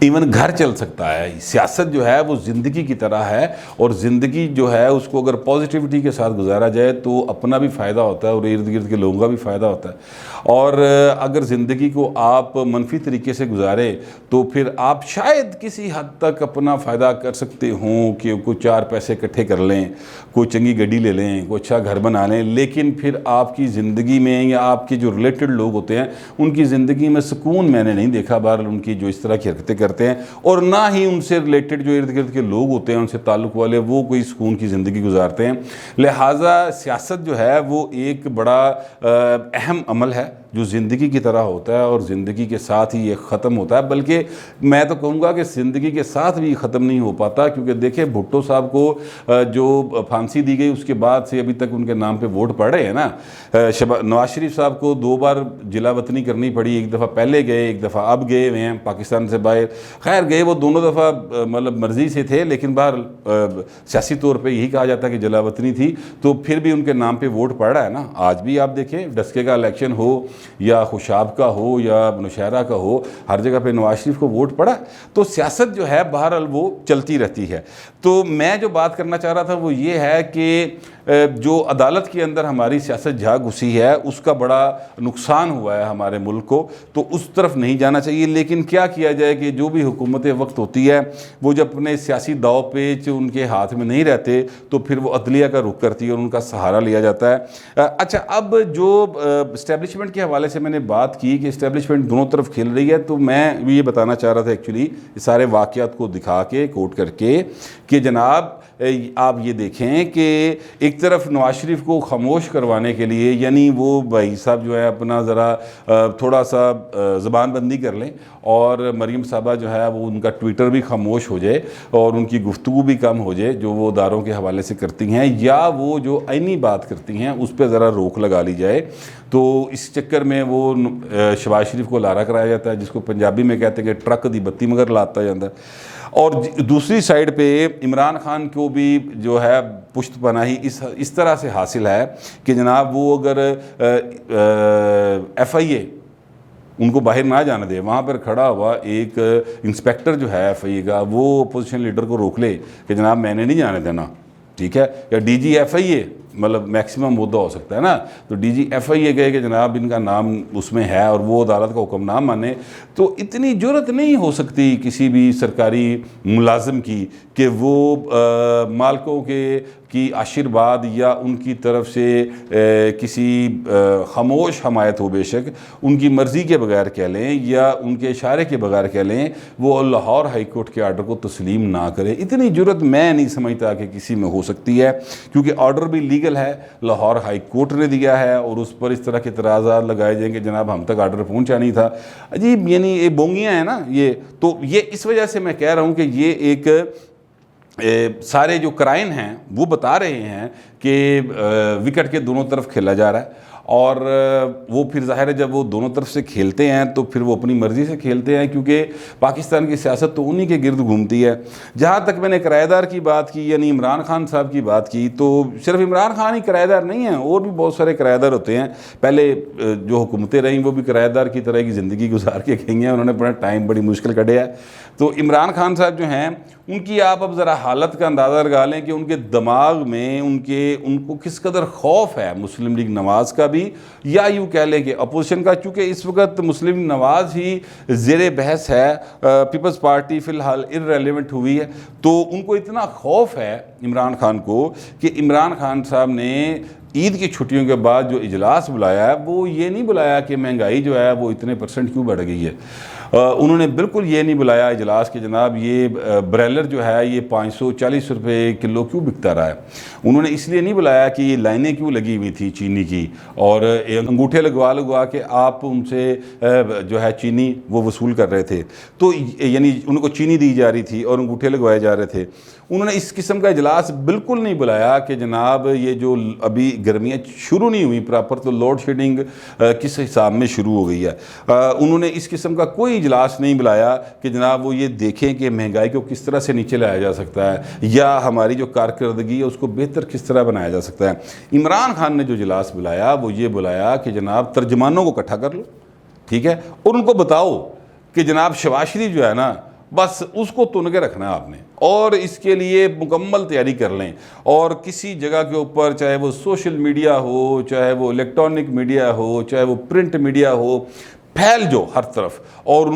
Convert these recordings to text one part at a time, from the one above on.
Even گھر چل سکتا ہے. سیاست جو ہے وہ زندگی کی طرح ہے, اور زندگی جو ہے اس کو اگر پازیٹیوٹی کے ساتھ گزارا جائے تو اپنا بھی فائدہ ہوتا ہے اور ارد گرد کے لوگوں کا بھی فائدہ ہوتا ہے. اور اگر زندگی کو آپ منفی طریقے سے گزارے تو پھر آپ شاید کسی حد تک اپنا فائدہ کر سکتے ہوں کہ کوئی 4 پیسے اکٹھے کر لیں, کوئی چنگی گاڑی لے لیں, کوئی اچھا گھر بنا لیں, لیکن پھر آپ کی زندگی میں یا آپ کے جو ریلیٹڈ لوگ ہوتے ہیں ان کی زندگی میں سکون میں نے نہیں دیکھا. بہرحال ان کی جو اس طرح کی حرکتیں کرتے ہیں, اور نہ ہی ان سے ریلیٹڈ جو ارد گرد کے لوگ ہوتے ہیں ان سے تعلق والے وہ کوئی سکون کی زندگی گزارتے ہیں. لہٰذا سیاست جو ہے وہ ایک بڑا اہم عمل ہے جو زندگی کی طرح ہوتا ہے, اور زندگی کے ساتھ ہی یہ ختم ہوتا ہے. بلکہ میں تو کہوں گا کہ زندگی کے ساتھ بھی ختم نہیں ہو پاتا, کیونکہ دیکھیں بھٹو صاحب کو جو پھانسی دی گئی اس کے بعد سے ابھی تک ان کے نام پہ ووٹ پڑ رہے ہیں نا. نواز شریف صاحب کو 2 بار جلا وطنی کرنی پڑی, ایک دفعہ پہلے گئے, ایک دفعہ اب گئے ہوئے ہیں پاکستان سے باہر. خیر گئے وہ دونوں دفعہ مطلب مرضی سے تھے, لیکن باہر سیاسی طور پہ یہی کہا جاتا ہے کہ جلا وطنی تھی, تو پھر بھی ان کے نام پہ ووٹ پڑ رہا ہے نا. آج بھی آپ دیکھیں ڈسکے کا الیکشن ہو یا خوشاب کا ہو یا نوشہرہ کا ہو, ہر جگہ پہ نواز شریف کو ووٹ پڑا. تو سیاست جو ہے بہرحال وہ چلتی رہتی ہے. تو میں جو بات کرنا چاہ رہا تھا وہ یہ ہے کہ جو عدالت کے اندر ہماری سیاست جا گھسی ہے اس کا بڑا نقصان ہوا ہے ہمارے ملک کو, تو اس طرف نہیں جانا چاہیے. لیکن کیا کیا جائے کہ جو بھی حکومت وقت ہوتی ہے وہ جب اپنے سیاسی داؤ پیچ ان کے ہاتھ میں نہیں رہتے تو پھر وہ عدلیہ کا رخ کرتی ہے اور ان کا سہارا لیا جاتا ہے. اچھا, اب جو اسٹیبلشمنٹ کے حوالے سے میں نے بات کی کہ اسٹیبلشمنٹ دونوں طرف کھیل رہی ہے, تو میں بھی یہ بتانا چاہ رہا تھا ایکچولی سارے واقعات کو دکھا کے کوٹ کر کے کہ جناب آپ یہ دیکھیں کہ ایک طرف نواز شریف کو خاموش کروانے کے لیے, یعنی وہ بھائی صاحب جو ہے اپنا ذرا تھوڑا سا زبان بندی کر لیں, اور مریم صاحبہ جو ہے وہ ان کا ٹویٹر بھی خاموش ہو جائے اور ان کی گفتگو بھی کم ہو جائے جو وہ اداروں کے حوالے سے کرتی ہیں, یا وہ جو عینی بات کرتی ہیں اس پہ ذرا روک لگا لی جائے. تو اس چکر میں وہ شہباز شریف کو لارا کرایا جاتا ہے, جس کو پنجابی میں کہتے ہیں کہ ٹرک دی بتی مگر لاتا جاتا ہے. اور دوسری سائیڈ پہ عمران خان کو بھی جو ہے پشت پناہی اس طرح سے حاصل ہے کہ جناب وہ اگر ایف آئی اے ان کو باہر نہ جانے دے, وہاں پر کھڑا ہوا ایک انسپیکٹر جو ہے ایف آئی اے کا, وہ اپوزیشن لیڈر کو روک لے کہ جناب میں نے نہیں جانے دینا, ٹھیک ہے, یا ڈی جی ایف آئی اے مطلب میکسیمم مدعا ہو سکتا ہے نا, تو ڈی جی ایف آئی اے کہے کہ جناب ان کا نام اس میں ہے اور وہ عدالت کا حکم نہ مانے, تو اتنی جرت نہیں ہو سکتی کسی بھی سرکاری ملازم کی کہ وہ مالکوں کی آشرواد یا ان کی طرف سے کسی خاموش حمایت ہو, بے شک ان کی مرضی کے بغیر کہہ لیں یا ان کے اشارے کے بغیر کہہ لیں, وہ لاہور ہائی کورٹ کے آرڈر کو تسلیم نہ کرے. اتنی جرت میں نہیں سمجھتا کہ کسی میں ہو سکتی ہے, کیونکہ آرڈر بھی لیگل ہے, لاہور ہائی کورٹ نے دیا ہے, اور اس پر اس طرح کے اعتراضات لگائے جائیں کہ جناب ہم تک آرڈر پہنچا نہیں تھا. عجیب, یعنی یہ بونگیاں ہیں نا یہ. تو یہ اس وجہ سے میں کہہ رہا ہوں کہ یہ ایک سارے جو کرائن ہیں وہ بتا رہے ہیں کہ وکٹ کے دونوں طرف کھیلا جا رہا ہے, اور وہ پھر ظاہر ہے جب وہ دونوں طرف سے کھیلتے ہیں تو پھر وہ اپنی مرضی سے کھیلتے ہیں, کیونکہ پاکستان کی سیاست تو انہی کے گرد گھومتی ہے. جہاں تک میں نے کرایہ دار کی بات کی, یعنی عمران خان صاحب کی بات کی, تو صرف عمران خان ہی کرایہ دار نہیں ہیں, اور بھی بہت سارے کرایہ دار ہوتے ہیں. پہلے جو حکومتیں رہیں وہ بھی کرایہ دار کی طرح کی زندگی گزار کے گئی ہیں, انہوں نے اپنا ٹائم بڑی مشکل کٹیا ہے. تو عمران خان صاحب جو ہیں ان کی آپ اب ذرا حالت کا اندازہ لگا لیں کہ ان کے دماغ میں ان کو کس قدر خوف ہے مسلم لیگ نواز کا بھی, یا یوں کہہ لیں کہ اپوزیشن کا, چونکہ اس وقت مسلم لیگ نواز ہی زیر بحث ہے, پیپلز پارٹی فی الحال ارریلیونٹ ہوئی ہے. تو ان کو اتنا خوف ہے عمران خان کو کہ عمران خان صاحب نے عید کی چھٹیوں کے بعد جو اجلاس بلایا ہے وہ یہ نہیں بلایا کہ مہنگائی جو ہے وہ اتنے % کیوں بڑھ گئی ہے. انہوں نے بالکل یہ نہیں بلایا اجلاس کہ جناب یہ بریلر جو ہے یہ 540 روپے کلو کیوں بکتا رہا ہے. انہوں نے اس لیے نہیں بلایا کہ یہ لائنیں کیوں لگی ہوئی تھی چینی کی, اور انگوٹھے لگوا کے آپ ان سے جو ہے چینی وہ وصول کر رہے تھے, تو یعنی ان کو چینی دی جا رہی تھی اور انگوٹھے لگوائے جا رہے تھے. انہوں نے اس قسم کا اجلاس بالکل نہیں بلایا کہ جناب یہ جو ابھی گرمیاں شروع نہیں ہوئی پراپر, تو لوڈ شیڈنگ کس حساب میں شروع ہو گئی ہے. انہوں نے اس قسم کا کوئی اجلاس نہیں بلایا کہ جناب وہ یہ دیکھیں کہ مہنگائی کو کس طرح سے نیچے لایا جا سکتا ہے, یا ہماری جو کارکردگی ہے اس کو بہتر کس طرح بنایا جا سکتا ہے. عمران خان نے جو اجلاس بلایا وہ یہ بلایا کہ جناب ترجمانوں کو اکٹھا کر لو, ٹھیک ہے, اور ان کو بتاؤ کہ جناب شہباز شریف جو ہے نا بس اس کو تن کے رکھنا ہے آپ نے، اور اس کے لیے مکمل تیاری کر لیں۔ اور کسی جگہ کے اوپر، چاہے وہ سوشل میڈیا ہو، چاہے وہ الیکٹرانک میڈیا ہو، چاہے وہ پرنٹ میڈیا ہو، پھیل جو ہر طرف، اور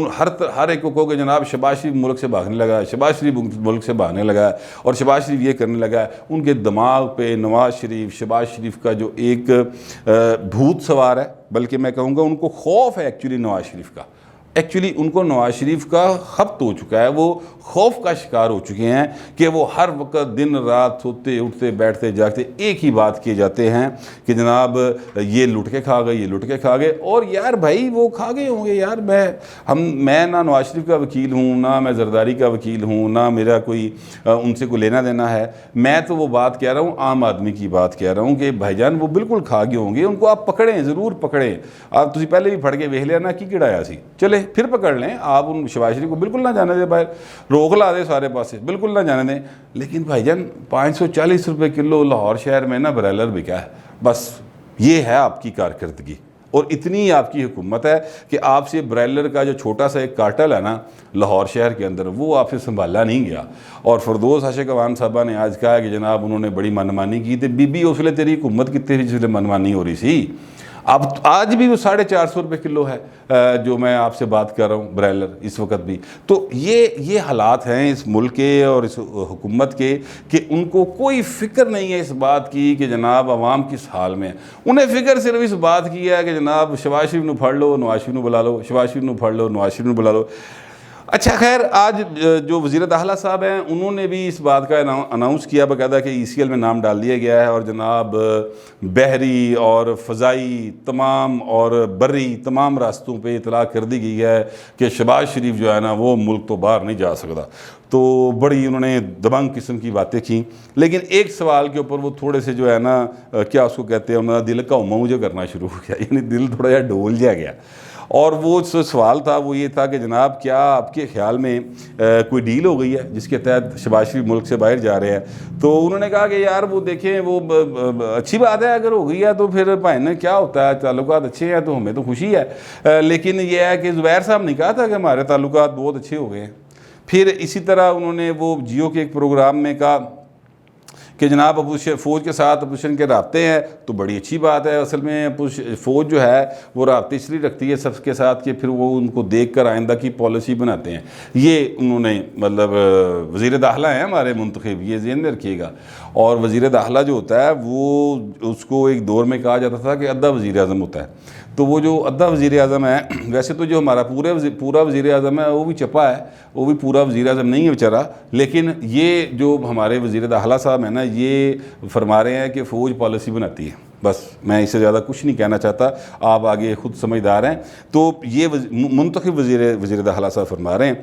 ہر ایک کو کہو کہ جناب شہباز شریف ملک سے بھاگنے لگا ہے، شہباز شریف ملک سے بھاگنے لگا ہے، اور شہباز شریف یہ کرنے لگا ہے۔ ان کے دماغ پہ نواز شریف، شہباز شریف کا جو ایک بھوت سوار ہے، بلکہ میں کہوں گا ان کو خوف ہے ایکچولی نواز شریف کا، ایکچولی ان کو نواز شریف کا خبط ہو چکا ہے، وہ خوف کا شکار ہو چکے ہیں کہ وہ ہر وقت دن رات سوتے اٹھتے بیٹھتے جاگتے ایک ہی بات کیے جاتے ہیں کہ جناب یہ لٹ کے کھا گئے، یہ لٹ کے کھا گئے۔ اور یار بھائی وہ کھا گئے ہوں گے یار، میں نہ نواز شریف کا وکیل ہوں، نہ میں زرداری کا وکیل ہوں، نہ میرا کوئی ان سے کوئی لینا دینا ہے۔ میں تو وہ بات کہہ رہا ہوں، عام آدمی کی بات کہہ رہا ہوں کہ بھائی جان وہ بالکل کھا گئے ہوں گے، ان کو آپ پکڑیں، ضرور پکڑیں۔ آپ تسی پہلے بھی پھڑ کے ویکھ لیا نا کی کڑایا سی، چلے پھر پکڑ لیں۔ آپ ان شہباز شریف کو بالکل نہ جانے دیں باہر، روک لا دیں سارے پاسے، بالکل نہ جانے دیں۔ لیکن بھائی جان 540 روپے کلو لاہور شہر میں نا برائلر بکا ہے، بس یہ ہے آپ کی کارکردگی، اور اتنی آپ کی حکومت ہے کہ آپ سے برائلر کا جو چھوٹا سا ایک کارٹل ہے نا لاہور شہر کے اندر، وہ آپ سے سنبھالا نہیں گیا۔ اور فردوس عاشق عوان صاحبہ نے آج کہا کہ جناب انہوں نے بڑی منمانی کی تھی۔ بی بی اس لیے تیری حکومت کتنے جس لیے منمانی ہو رہی سی، اب آج بھی وہ 450 روپے کلو ہے جو میں آپ سے بات کر رہا ہوں برائلر اس وقت بھی۔ تو یہ حالات ہیں اس ملک کے اور اس حکومت کے کہ ان کو کوئی فکر نہیں ہے اس بات کی کہ جناب عوام کس حال میں ہے۔ انہیں فکر صرف اس بات کی ہے کہ جناب شہباز شریف نو پھڑ لو، نواز شریف نو بلا لو، شہباز شریف نو پھڑ لو، نواز شریف نو بلا لو۔ اچھا خیر، آج جو وزیر داخلہ صاحب ہیں انہوں نے بھی اس بات کا اناؤنس کیا باقاعدہ کہ ECL میں نام ڈال دیا گیا ہے، اور جناب بحری اور فضائی تمام اور بری تمام راستوں پہ اطلاع کر دی گئی ہے کہ شہباز شریف جو ہے نا وہ ملک تو باہر نہیں جا سکتا۔ تو بڑی انہوں نے دبنگ قسم کی باتیں کی، لیکن ایک سوال کے اوپر وہ تھوڑے سے جو ہے نا کیا اس کو کہتے ہیں، انہوں نے دل کا اماؤں جو کرنا شروع ہو گیا، یعنی دل تھوڑا جا ڈول جا گیا۔ اور وہ سوال تھا وہ یہ تھا کہ جناب کیا آپ کے خیال میں کوئی ڈیل ہو گئی ہے جس کے تحت شہباز شریف ملک سے باہر جا رہے ہیں؟ تو انہوں نے کہا کہ یار وہ دیکھیں وہ اچھی بات ہے، اگر ہو گئی ہے تو پھر بھائی نے کیا ہوتا ہے، تعلقات اچھے ہیں تو ہمیں تو خوشی ہے، لیکن یہ ہے کہ زبیر صاحب نے کہا تھا کہ ہمارے تعلقات بہت اچھے ہو گئے ہیں۔ پھر اسی طرح انہوں نے وہ جیو کے ایک پروگرام میں کہا کہ جناب فوج کے ساتھ اپوزیشن کے رابطے ہیں تو بڑی اچھی بات ہے۔ اصل میں فوج جو ہے وہ رابطے اس لیے رکھتی ہے سب کے ساتھ کہ پھر وہ ان کو دیکھ کر آئندہ کی پالیسی بناتے ہیں۔ یہ انہوں نے مطلب وزیر داخلہ ہیں ہمارے منتخب، یہ ذہن میں رکھیے گا۔ اور وزیر داخلہ جو ہوتا ہے وہ اس کو ایک دور میں کہا جاتا تھا کہ ادھا وزیر اعظم ہوتا ہے۔ تو وہ جو ادھا وزیر اعظم ہے، ویسے تو جو ہمارا پورا وزیر اعظم ہے وہ بھی چپا ہے، وہ بھی پورا وزیر اعظم نہیں ہے بیچارہ، لیکن یہ جو ہمارے وزیر داخلہ صاحب ہیں نا یہ فرما رہے ہیں کہ فوج پالیسی بناتی ہے۔ بس میں اس سے زیادہ کچھ نہیں کہنا چاہتا، آپ آگے خود سمجھدار ہیں۔ تو یہ منتخب وزیر داخلہ صاحب فرما رہے ہیں۔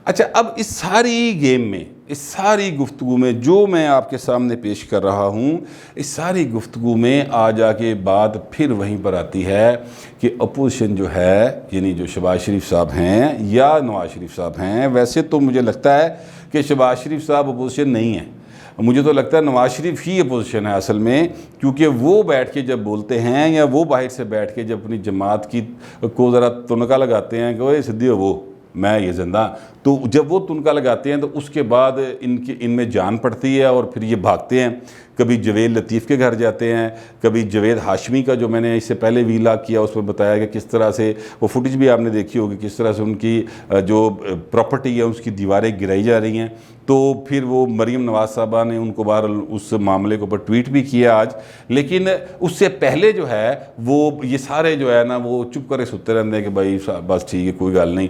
اچھا، اب اس ساری گیم میں، اس ساری گفتگو میں جو میں آپ کے سامنے پیش کر رہا ہوں، اس ساری گفتگو میں آ جا کے بات پھر وہیں پر آتی ہے کہ اپوزیشن جو ہے، یعنی جو شہباز شریف صاحب ہیں یا نواز شریف صاحب ہیں، ویسے تو مجھے لگتا ہے کہ شہباز شریف صاحب اپوزیشن نہیں ہیں، مجھے تو لگتا ہے نواز شریف ہی اپوزیشن ہے اصل میں، کیونکہ وہ بیٹھ کے جب بولتے ہیں یا وہ باہر سے بیٹھ کے جب اپنی جماعت کی کو ذرا تنکا لگاتے ہیں کہ وہ سدھی ہو وہ میں یہ زندہ، تو جب وہ تنکا لگاتے ہیں تو اس کے بعد ان میں جان پڑتی ہے اور پھر یہ بھاگتے ہیں۔ کبھی جوید لطیف کے گھر جاتے ہیں، کبھی جوید ہاشمی کا جو میں نے اس سے پہلے ویلا کیا اس میں بتایا کہ کس طرح سے وہ فوٹیج بھی آپ نے دیکھی ہوگی، کس طرح سے ان کی جو پراپرٹی ہے اس کی دیواریں گرائی جا رہی ہیں۔ تو پھر وہ مریم نواز صاحبہ نے ان کو بہرحال اس معاملے کے اوپر ٹویٹ بھی کیا آج، لیکن اس سے پہلے جو ہے وہ یہ سارے جو ہے نا وہ چپ کرے ستے رہتے ہیں کہ بھائی بس ٹھیک ہے کوئی گل نہیں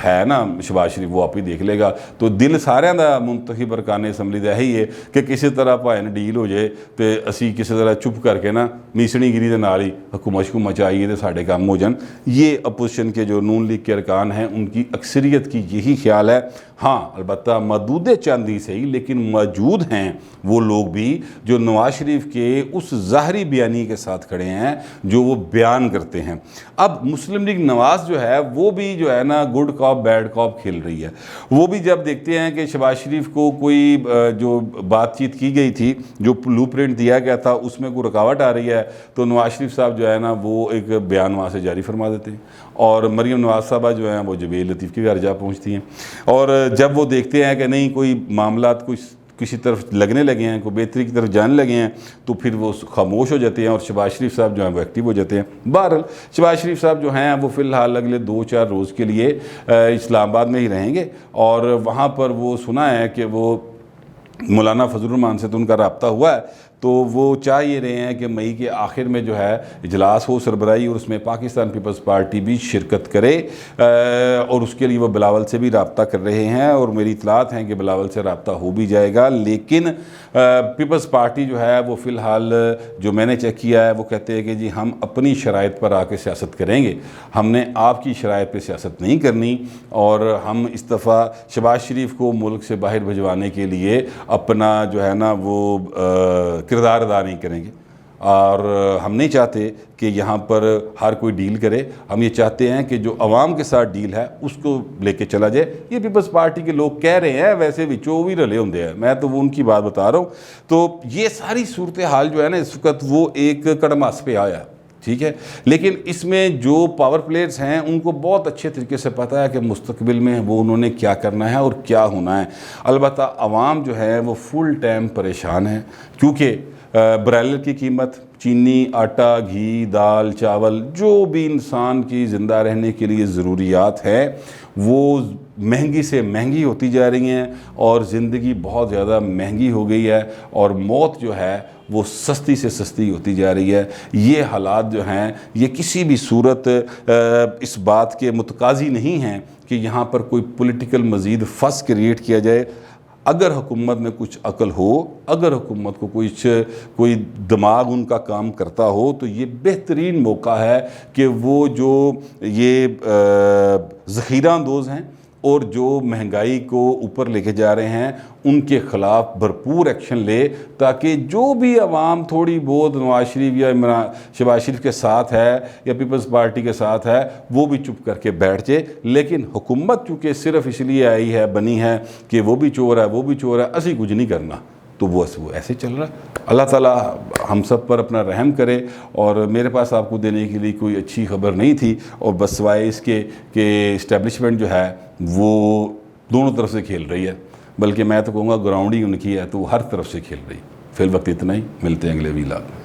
ہے نا شہباز شریف وہ آپ ہی دیکھ لے گا۔ تو دل سارے دا منتخب ارکان اسمبلی دا یہی ہے کہ کسی طرح بھائی نے ڈیل ہو جائے تو اسی کسی طرح چپ کر کے نا میسنی گری دے نال ہی حکومت چاہیے تو ساڈے کام ہو جان۔ یہ اپوزیشن کے جو نون لیگ کے ارکان ہیں ان کی اکثریت کی یہی خیال ہے۔ ہاں البتہ محدود چاندی سے ہی لیکن موجود ہیں وہ لوگ بھی جو نواز شریف کے اس ظاہری بیانی کے ساتھ کھڑے ہیں جو وہ بیان کرتے ہیں۔ اب مسلم لیگ نواز جو ہے وہ بھی جو ہے نا گڈ کاپ بیڈ کاپ کھیل رہی ہے۔ وہ بھی جب دیکھتے ہیں کہ شہباز شریف کو کوئی جو بات چیت کی گئی تھی، جو بلو پرنٹ دیا گیا تھا، اس میں کوئی رکاوٹ آ رہی ہے تو نواز شریف صاحب جو ہے نا وہ ایک بیان وہاں سے جاری فرما دیتے ہیں، اور مریم نواز صاحبہ جو ہیں وہ جبیل لطیف کے گھر جا پہنچتی ہیں، اور جب وہ دیکھتے ہیں کہ نہیں کوئی معاملات کسی طرف لگنے لگے ہیں، کوئی بہتری کی طرف جانے لگے ہیں، تو پھر وہ خاموش ہو جاتے ہیں اور شہباز شریف صاحب جو ہیں وہ ایکٹیو ہو جاتے ہیں۔ بہرحال شہباز شریف صاحب جو ہیں وہ فی الحال اگلے 2-4 روز کے لیے اسلام آباد میں ہی رہیں گے، اور وہاں پر وہ سنا ہے کہ وہ مولانا فضل الرحمان سے تو ان کا رابطہ ہوا ہے، تو وہ چاہ یہ رہے ہیں کہ مئی کے آخر میں جو ہے اجلاس ہو سربراہی، اور اس میں پاکستان پیپلز پارٹی بھی شرکت کرے، اور اس کے لیے وہ بلاول سے بھی رابطہ کر رہے ہیں، اور میری اطلاعات ہیں کہ بلاول سے رابطہ ہو بھی جائے گا، لیکن پیپلز پارٹی جو ہے وہ فی الحال جو میں نے چیک کیا ہے وہ کہتے ہیں کہ جی ہم اپنی شرائط پر آ کے سیاست کریں گے، ہم نے آپ کی شرائط پہ سیاست نہیں کرنی، اور ہم اس دفعہ شہباز شریف کو ملک سے باہر بھجوانے کے لیے اپنا جو ہے نا وہ کردار ادا نہیں کریں گے، اور ہم نہیں چاہتے کہ یہاں پر ہر کوئی ڈیل کرے، ہم یہ چاہتے ہیں کہ جو عوام کے ساتھ ڈیل ہے اس کو لے کے چلا جائے۔ یہ پیپلز پارٹی کے لوگ کہہ رہے ہیں، ویسے وچوں بھی رلے ہوندے ہیں، میں تو وہ ان کی بات بتا رہا ہوں۔ تو یہ ساری صورتحال جو ہے نا اس وقت وہ ایک کڑماس پہ آیا، ٹھیک ہے، لیکن اس میں جو پاور پلیئرز ہیں ان کو بہت اچھے طریقے سے پتہ ہے کہ مستقبل میں وہ انہوں نے کیا کرنا ہے اور کیا ہونا ہے۔ البتہ عوام جو ہے وہ فل ٹائم پریشان ہے، کیونکہ برائلر کی قیمت، چینی، آٹا، گھی، دال، چاول، جو بھی انسان کی زندہ رہنے کے لیے ضروریات ہیں وہ مہنگی سے مہنگی ہوتی جا رہی ہیں، اور زندگی بہت زیادہ مہنگی ہو گئی ہے، اور موت جو ہے وہ سستی سے سستی ہوتی جا رہی ہے۔ یہ حالات جو ہیں یہ کسی بھی صورت اس بات کے متقاضی نہیں ہیں کہ یہاں پر کوئی پولیٹیکل مزید فس کریٹ کیا جائے۔ اگر حکومت میں کچھ عقل ہو، اگر حکومت کو کوئی دماغ ان کا کام کرتا ہو، تو یہ بہترین موقع ہے کہ وہ جو یہ ذخیرہ اندوز ہیں اور جو مہنگائی کو اوپر لے کے جا رہے ہیں ان کے خلاف بھرپور ایکشن لے، تاکہ جو بھی عوام تھوڑی بہت نواز شریف یا شہباز شریف کے ساتھ ہے یا پیپلز پارٹی کے ساتھ ہے وہ بھی چپ کر کے بیٹھ جائے۔ لیکن حکومت چونکہ صرف اس لیے آئی ہے، بنی ہے کہ وہ بھی چور ہے، وہ بھی چور ہے، اسی کچھ نہیں کرنا، تو وہ ایسے چل رہا ہے۔ اللہ تعالیٰ ہم سب پر اپنا رحم کرے، اور میرے پاس آپ کو دینے کے لیے کوئی اچھی خبر نہیں تھی، اور بس سوائے اس کے کہ اسٹیبلشمنٹ جو ہے وہ دونوں طرف سے کھیل رہی ہے، بلکہ میں تو کہوں گا گراؤنڈ ہی ان کی ہے، تو وہ ہر طرف سے کھیل رہی ہے۔ فی الوقت اتنا ہی، ملتے ہیں اگلے ویلاگ میں۔